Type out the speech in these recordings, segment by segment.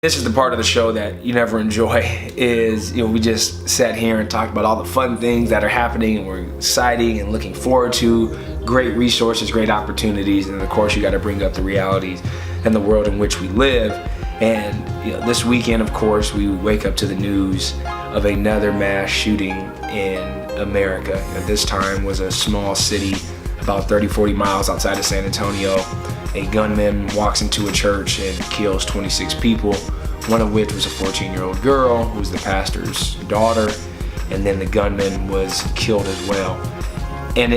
This is the part of the show that you never enjoy is, we just sat here and talked about all the fun things that are happening and we're exciting and looking forward to, great resources, great opportunities, and of course you got to bring up the realities and the world in which we live. And this weekend, of course, we wake up to the news of another mass shooting in America. This time was a small city about 30-40 miles outside of San Antonio. A gunman walks into a church and kills 26 people, one of which was a 14-year-old girl who was the pastor's daughter, and then the gunman was killed as well. And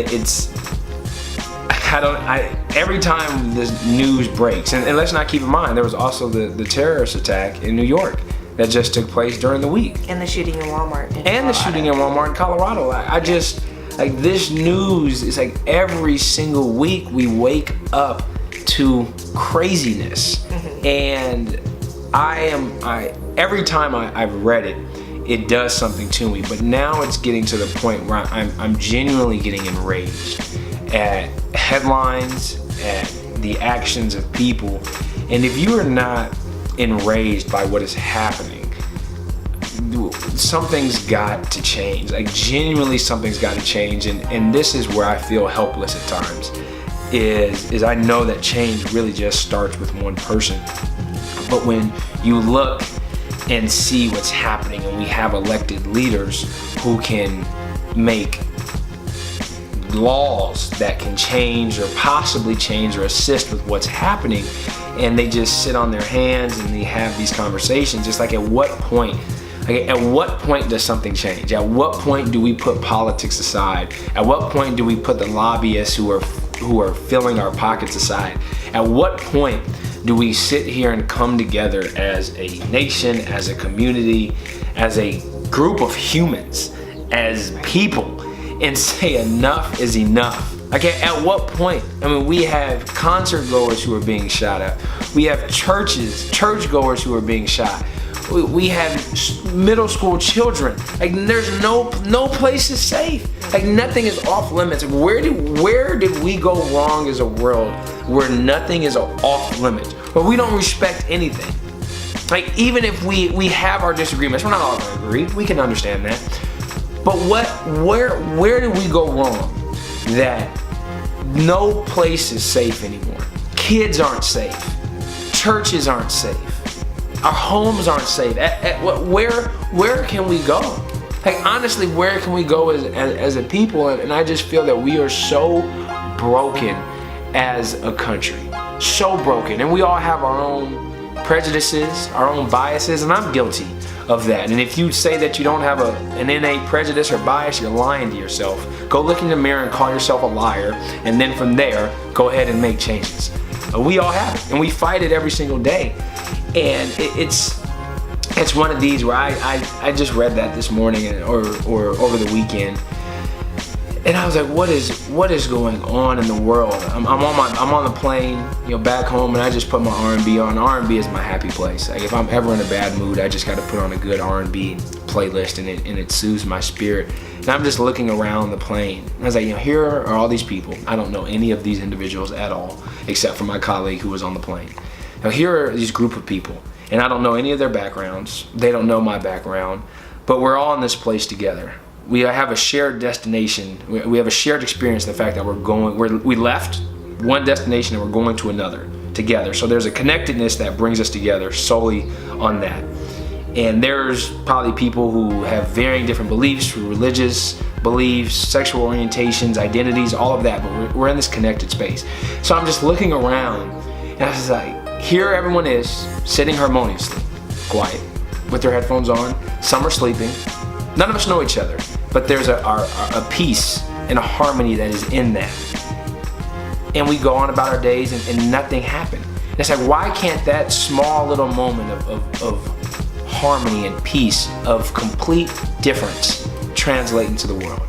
every time this news breaks, and let's not keep in mind, there was also the terrorist attack in New York that just took place during the week. And the shooting in Walmart. The shooting in Walmart in Colorado. I just, this news is every single week we wake up to craziness. Mm-hmm. And every time I've read it, it does something to me. But now it's getting to the point where I'm genuinely getting enraged at headlines, at the actions of people. And if you are not enraged by what is happening, something's got to change. Genuinely something's got to change. And this is where I feel helpless at times. Is I know that change really just starts with one person. But when you look and see what's happening, and we have elected leaders who can make laws that can change or possibly change or assist with what's happening, and they just sit on their hands and they have these conversations, it's at what point? At what point does something change? At what point do we put politics aside? At what point do we put the lobbyists who are filling our pockets aside? At what point do we sit here and come together as a nation, as a community, as a group of humans, as people, and say enough is enough? At what point? We have concert goers who are being shot at. We have church goers who are being shot. We have middle school children. There's no place is safe. Nothing is off limits. Where did we go wrong as a world where nothing is off limits, where we don't respect anything? Even if we have our disagreements, we're not all gonna agree. We can understand that. But where did we go wrong that no place is safe anymore? Kids aren't safe. Churches aren't safe. Our homes aren't safe. Where can we go? Honestly, where can we go as a people? And I just feel that we are so broken as a country. So broken. And we all have our own prejudices, our own biases, and I'm guilty of that. And if you say that you don't have an innate prejudice or bias, you're lying to yourself. Go look in the mirror and call yourself a liar, and then from there, go ahead and make changes. We all have it, and we fight it every single day. And it's one of these where I just read that this morning or over the weekend, and I was like, what is going on in the world? I'm on the plane, back home, and I just put my R&B on. R&B is my happy place. If I'm ever in a bad mood, I just got to put on a good R&B playlist, and it soothes my spirit. And I'm just looking around the plane, and I was like, here are all these people. I don't know any of these individuals at all, except for my colleague who was on the plane. Now here are these group of people, and I don't know any of their backgrounds. They don't know my background, but we're all in this place together. We have a shared destination. We have a shared experience in the fact that we left one destination and we're going to another together. So there's a connectedness that brings us together solely on that. And there's probably people who have varying different beliefs, religious beliefs, sexual orientations, identities, all of that, but we're in this connected space. So I'm just looking around, and I was like, here everyone is sitting harmoniously, quiet, with their headphones on. Some are sleeping. None of us know each other, but there's a peace and a harmony that is in that. And we go on about our days and nothing happened. And it's why can't that small little moment of harmony and peace, of complete difference, translate into the world?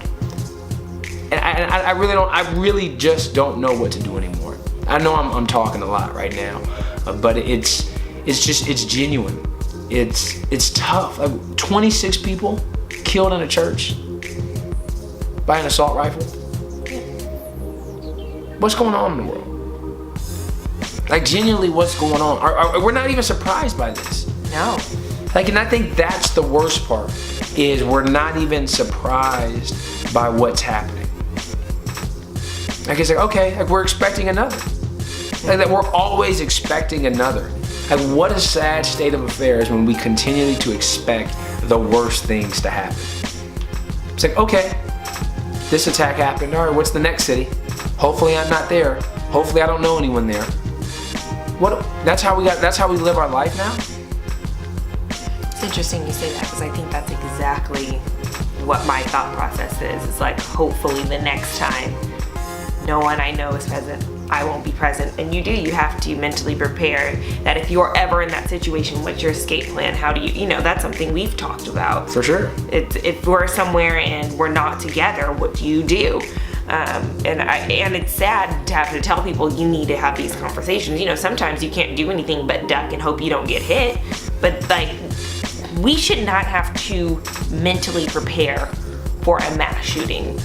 And I really just don't know what to do anymore. I know I'm talking a lot right now, but it's genuine. It's tough. 26 people killed in a church by an assault rifle. What's going on in the world? Genuinely, what's going on? We're not even surprised by this. No. Like, and I think that's the worst part, is we're not even surprised by what's happening. Like, it's like, okay, like we're expecting another. Like that we're always expecting another. Like, what a sad state of affairs when we continue to expect the worst things to happen. It's like, okay, this attack happened. All right, what's the next city? Hopefully I'm not there. Hopefully I don't know anyone there. What? That's how we live our life now? It's interesting you say that, because I think that's exactly what my thought process is. It's like, hopefully the next time no one I know is present, I won't be present. And you have to mentally prepare that if you're ever in that situation, what's your escape plan? How do you that's something we've talked about. For sure. If we're somewhere and we're not together, what do you do? And it's sad to have to tell people you need to have these conversations. Sometimes you can't do anything but duck and hope you don't get hit. But like, we should not have to mentally prepare for a mass shooting